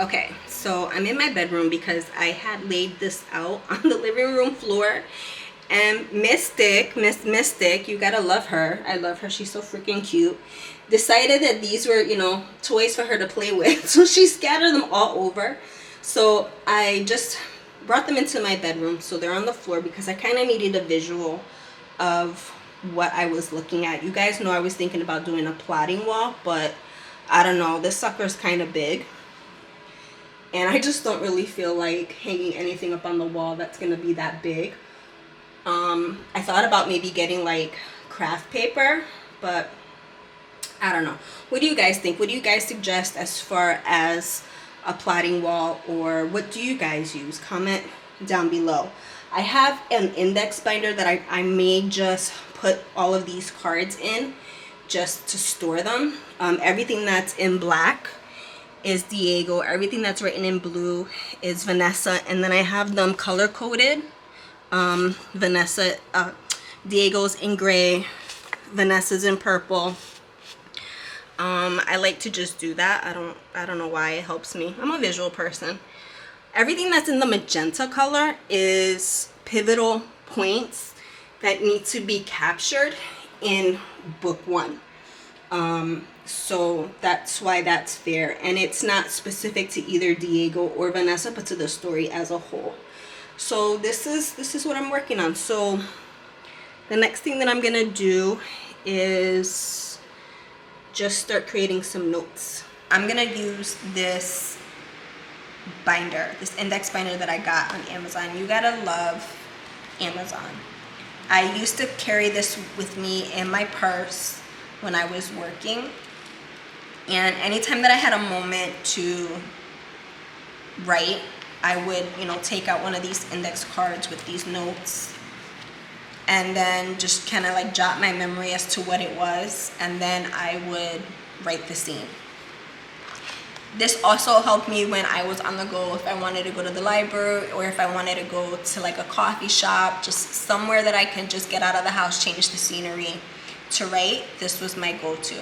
Okay, so I'm in my bedroom because I had laid this out on the living room floor. And Miss Mystic, you gotta love her. I love her. She's so freaking cute. Decided that these were, toys for her to play with. So she scattered them all over. So I just brought them into my bedroom. So they're on the floor because I kind of needed a visual of what I was looking at. You guys know I was thinking about doing a plotting wall, but I don't know. This sucker's kind of big. And I just don't really feel like hanging anything up on the wall that's going to be that big. I thought about maybe getting like craft paper, but I don't know. What do you guys think? What do you guys suggest as far as a plotting wall, or what do you guys use? Comment down below. I have an index binder that I may just put all of these cards in just to store them. Everything that's in black is Diego. Everything that's written in blue is Vanessa. And then I have them color coded. Vanessa, Diego's in gray, Vanessa's in purple. I like to just do that. I don't know why it helps me. I'm a visual person. Everything that's in the magenta color is pivotal points that need to be captured in book one. So that's why that's there, and it's not specific to either Diego or Vanessa, but to the story as a whole. So this is what I'm working on. So the next thing that I'm gonna do is just start creating some notes. I'm gonna use this binder, this index binder that I got on Amazon. You gotta love Amazon. I used to carry this with me in my purse when I was working, and anytime that I had a moment to write, I would, take out one of these index cards with these notes and then just kind of like jot my memory as to what it was, and then I would write the scene. This also helped me when I was on the go, if I wanted to go to the library or if I wanted to go to like a coffee shop, just somewhere that I can just get out of the house, change the scenery to write. This was my go-to.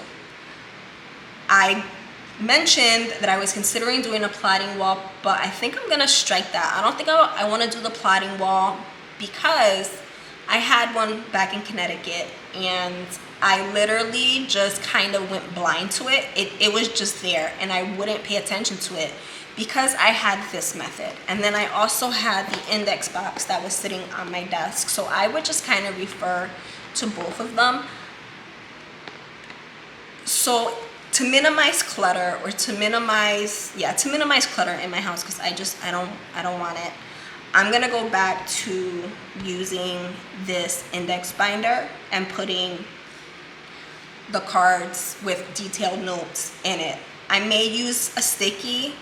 I mentioned that I was considering doing a plotting wall, but I think I'm gonna strike that. I don't think I want to do the plotting wall because I had one back in Connecticut and I literally just kind of went blind to it. It was just there and I wouldn't pay attention to it because I had this method. And then I also had the index box that was sitting on my desk. So I would just kind of refer to both of them. So to minimize clutter, or to minimize clutter in my house, because I don't want it, I'm gonna go back to using this index binder and putting the cards with detailed notes in it. I may use a sticky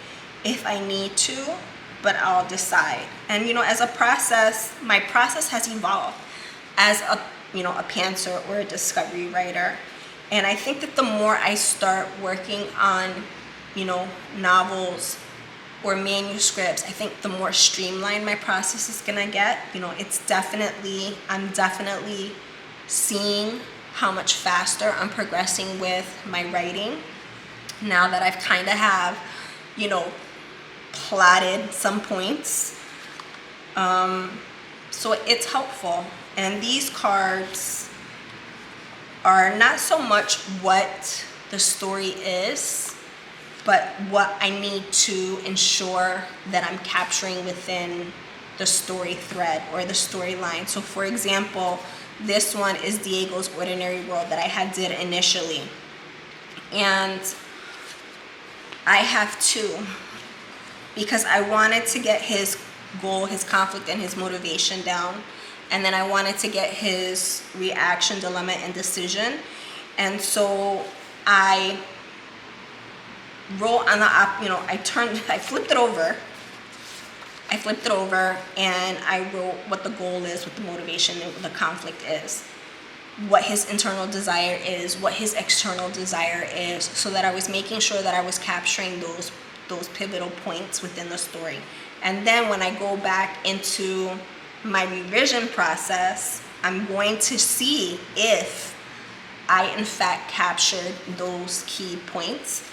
if I need to, but I'll decide. And as a process, my process has evolved as a pantser or a discovery writer. And I think that the more I start working on, novels or manuscripts, I think the more streamlined my process is gonna get. I'm definitely seeing how much faster I'm progressing with my writing now that I've kind of have, plotted some points. So it's helpful. And these cards are not so much what the story is, but what I need to ensure that I'm capturing within the story thread or the storyline. So for example, this one is Diego's Ordinary World that I had did initially. And I have two because I wanted to get his goal, his conflict, and his motivation down. And then I wanted to get his reaction, dilemma, and decision. And so I wrote on the I flipped it over. And I wrote what the goal is, what the motivation, and what the conflict is, what his internal desire is, what his external desire is, so that I was making sure that I was capturing those pivotal points within the story. And then when I go back into my revision process, I'm going to see if I in fact captured those key points,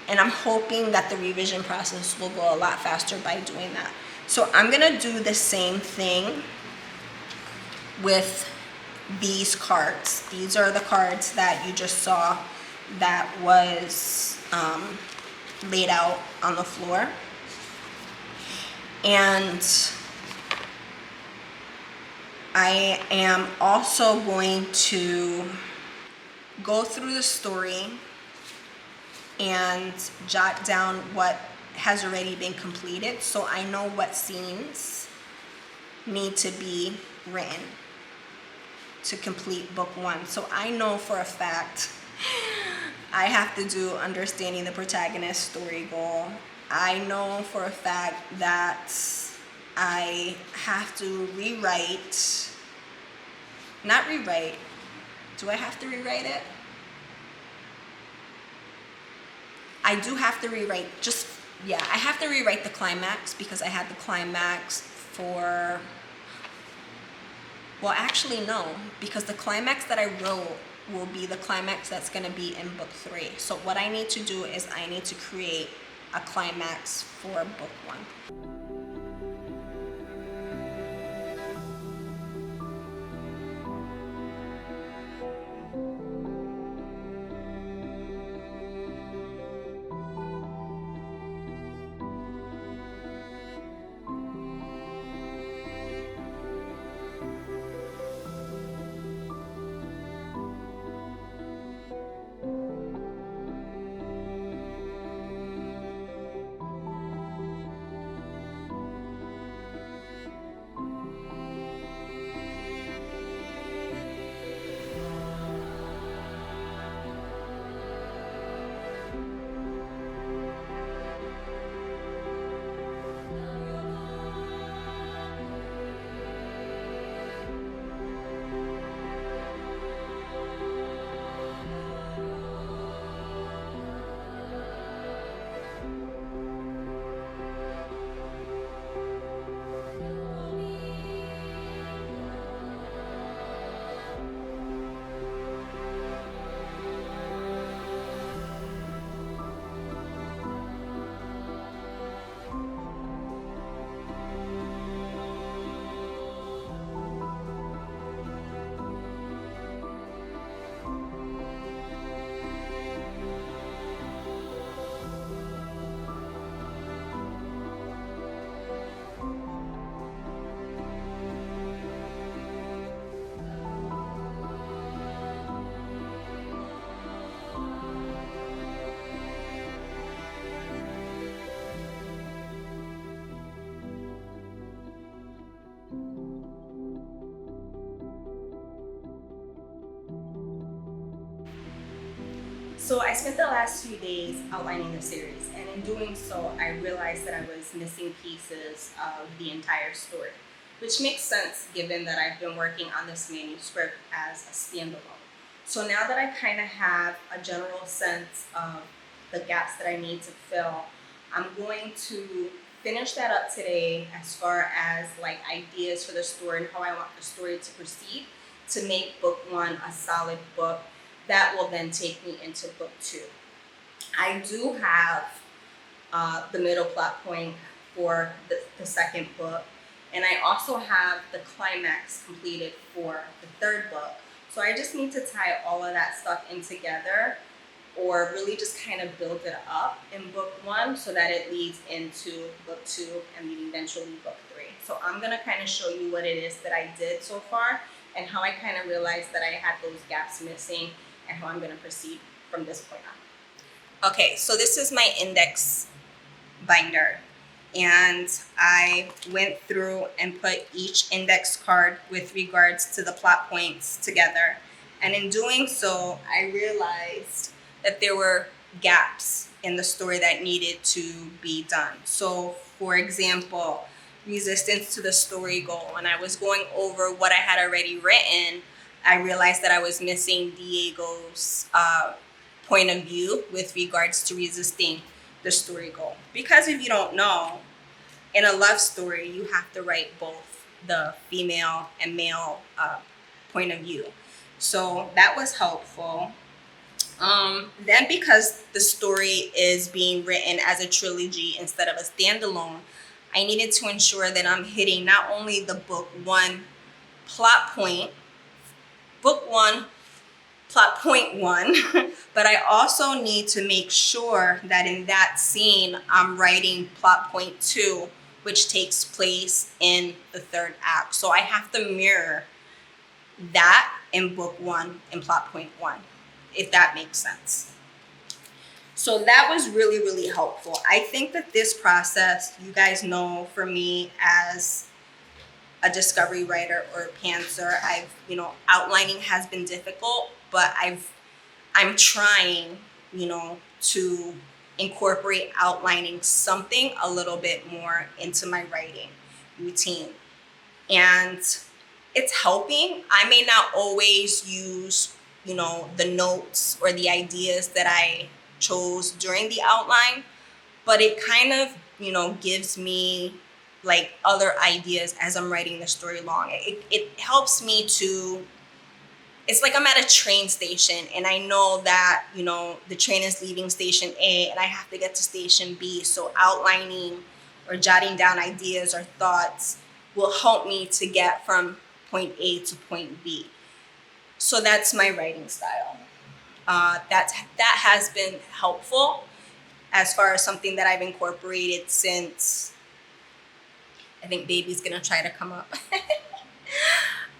And I'm hoping that the revision process will go a lot faster by doing that. So I'm gonna do the same thing with these cards. These are the cards that you just saw that was laid out on the floor. And I am also going to go through the story and jot down what has already been completed, so I know what scenes need to be written to complete book 1. So I know for a fact I have to do understanding the protagonist story goal. I know for a fact that I have to rewrite, not rewrite, do I have to rewrite it? I do have to rewrite, I have to rewrite the climax, because I had the climax for, well, actually no, because the climax that I wrote will be the climax that's going to be in book 3. So what I need to do is I need to create a climax for book 1. So I spent the last few days outlining the series, and in doing so, I realized that I was missing pieces of the entire story, which makes sense given that I've been working on this manuscript as a standalone. So now that I kind of have a general sense of the gaps that I need to fill, I'm going to finish that up today as far as like ideas for the story and how I want the story to proceed to make book 1 a solid book that will then take me into book 2. I do have the middle plot point for the second book, and I also have the climax completed for the 3rd book. So I just need to tie all of that stuff in together, or really just kind of build it up in book 1 so that it leads into book 2 and eventually book 3. So I'm gonna kind of show you what it is that I did so far and how I kind of realized that I had those gaps missing and how I'm gonna proceed from this point on. Okay, so this is my index binder, and I went through and put each index card with regards to the plot points together. And in doing so, I realized that there were gaps in the story that needed to be done. So for example, resistance to the story goal. When I was going over what I had already written, I realized that I was missing Diego's point of view with regards to resisting the story goal. Because if you don't know, in a love story, you have to write both the female and male point of view. So that was helpful. Then because the story is being written as a trilogy instead of a standalone, I needed to ensure that I'm hitting not only the book one plot point one, but I also need to make sure that in that scene, I'm writing plot point two, which takes place in the third act. So I have to mirror that in book one and plot point one, if that makes sense. So that was really, really helpful. I think that this process, you guys know, for me as a discovery writer or a pantser, outlining has been difficult, but I'm trying, to incorporate outlining something a little bit more into my writing routine. And it's helping. I may not always use, the notes or the ideas that I chose during the outline, but it kind of, gives me like other ideas as I'm writing the story along. It helps me to, it's like I'm at a train station and I know that, the train is leaving station A and I have to get to station B. So outlining or jotting down ideas or thoughts will help me to get from point A to point B. So that's my writing style. That has been helpful as far as something that I've incorporated since, I think baby's gonna try to come up.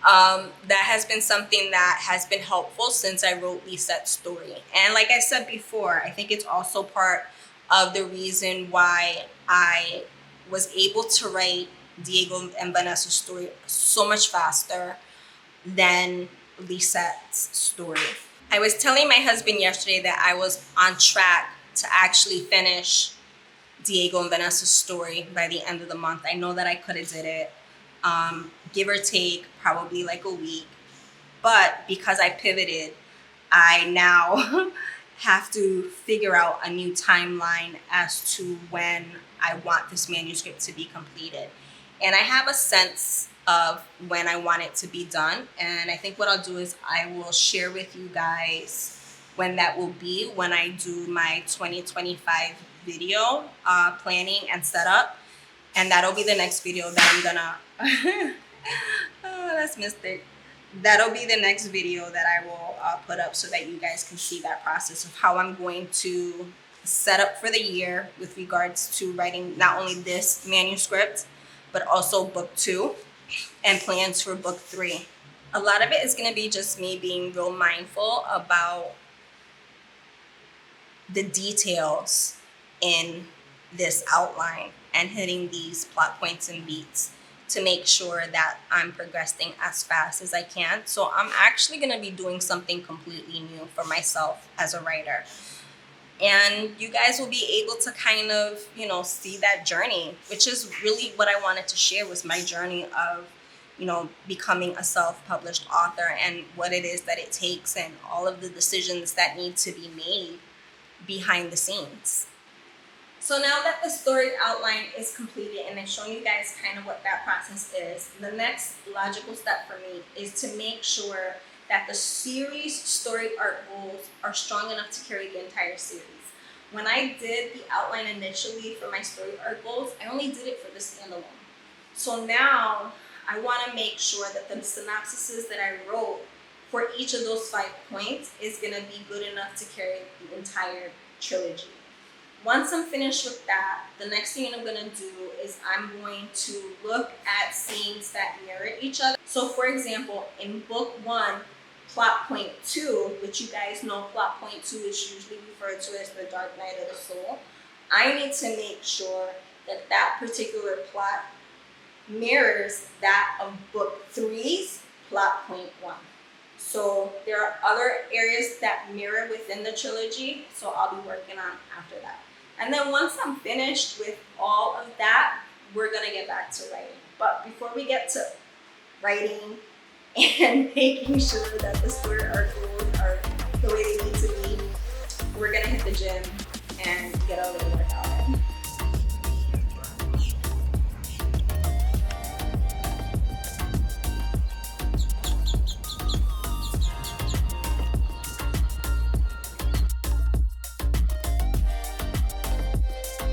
That has been something that has been helpful since I wrote Lisette's story. And like I said before, I think it's also part of the reason why I was able to write Diego and Vanessa's story so much faster than Lisette's story. I was telling my husband yesterday that I was on track to actually finish Diego and Vanessa's story by the end of the month. I know that I could have did it, give or take probably like a week. But because I pivoted, I now have to figure out a new timeline as to when I want this manuscript to be completed. And I have a sense of when I want it to be done. And I think what I'll do is I will share with you guys when that will be, when I do my 2025 video planning and setup. And that'll be the next video that I'm gonna, oh, that's Mystic. That'll be the next video that I will put up so that you guys can see that process of how I'm going to set up for the year with regards to writing not only this manuscript, but also book 2 and plans for book 3. A lot of it is going to be just me being real mindful about the details in this outline and hitting these plot points and beats to make sure that I'm progressing as fast as I can. So I'm actually going to be doing something completely new for myself as a writer. And you guys will be able to kind of, see that journey, which is really what I wanted to share, was my journey of, becoming a self-published author and what it is that it takes and all of the decisions that need to be made behind the scenes. So now that the story outline is completed and I've shown you guys kind of what that process is, the next logical step for me is to make sure that the series story arc goals are strong enough to carry the entire series. When I did the outline initially for my story arc goals, I only did it for the standalone. So now I want to make sure that the synopsises that I wrote for each of those 5 points is going to be good enough to carry the entire trilogy. Once I'm finished with that, the next thing I'm going to do is I'm going to look at scenes that mirror each other. So for example, in book 1, plot point 2, which you guys know plot point 2 is usually referred to as the Dark Night of the Soul, I need to make sure that that particular plot mirrors that of book 3's plot point 1. So there are other areas that mirror within the trilogy, so I'll be working on after that. And then once I'm finished with all of that, we're gonna get back to writing. But before we get to writing and making sure that the story arc goals are the way they need to be, we're gonna hit the gym and get a little workout.